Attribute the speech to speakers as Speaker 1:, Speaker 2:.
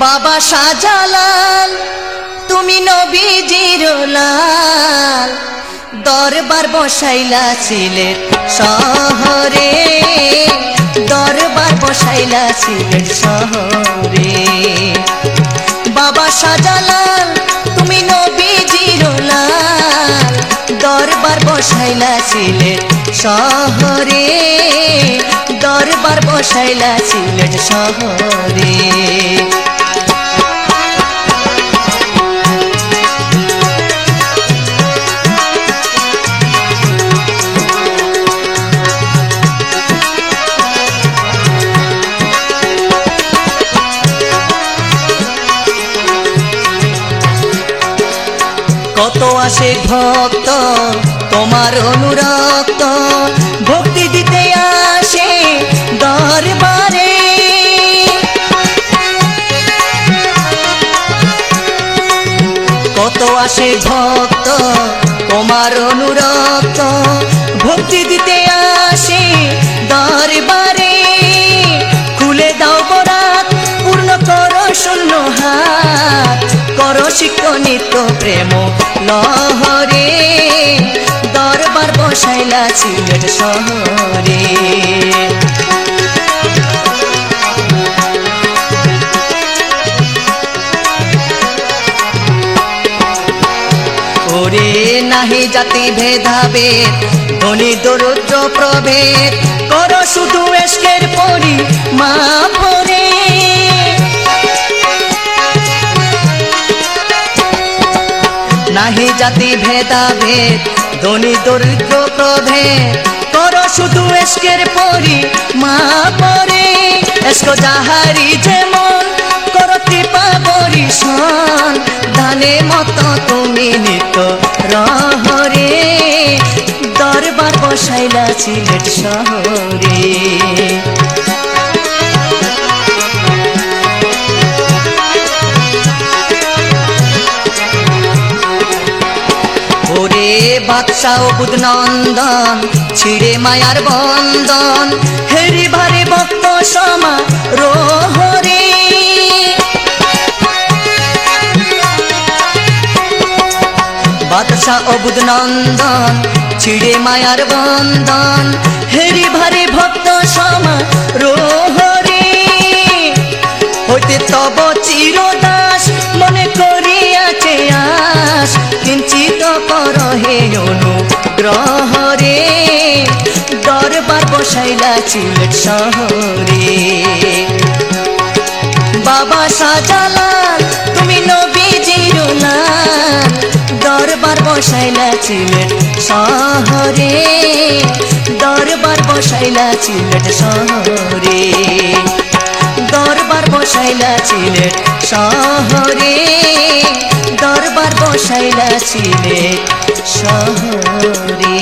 Speaker 1: বাবা শাহজালাল তুমি নবীজির লাল, দরবার বসাইলা সিলেট শহরে, দরবার বসাইলা সিলেট শহরে। বাবা শাহজালাল তুমি নবীজির লাল, দরবার বসাইলা সিলেট শহরে, দরবার বসাইলা সিলেট শহরে। কত আসে ভক্ত তোমার অনুরক্ত, ভক্তি দিতে আসে দরবারে। কত আসে ভক্ত তোমার অনুরক্ত, ভক্তি দিতে আসে দরবারে। খুলে দাও বরাত পূর্ণ করো শূন্য হাত, করো শিক্ষ নিত্য প্রেম লহরে, দরবার বসাইলা সিলেট শহরে। ওরে নাহি জাতি ভেদাভেদ, ধনী দরিদ্র প্রভেদ, করো শুধু এশকের পরিমাপ রে। নাহি জাতি ভেদাভেদ, ধনী দরিদ্র প্রভেদ, করো শুধু এশকের পরিমাপ রে। এশক যাহারি যেমন করো কৃপা বরিশন, দানে মতো তুমি নিত্য রহরে, দরবার বসাইলা সিলেট শহরে। ওরে বাদশা ও বুধনন্দন ছিড়ে মায়ার বন্দন, হেরি ভারে ভক্ত সমারোহরে। বাদশা ও বুধনন্দন ছিড়ে মায়ার বন্দন, হেরি ভারে ভক্ত সমারোহরে। হইতে তব চিরদাস মনে করিয়াছে আস, কিঞ্চিত কর হে অনুগ্রহরে, দরবার বসাইলা সিলেট শহরে। বাবা শাহজালাল তুমি নবীজির লাল, দরবার বসাইলা সিলেট শহরে, দরবার বসাইলা সিলেট শহরে, দরবার বসাইলা সিলেট শহরে, দরবার বসাইলা সিলেট শহরে।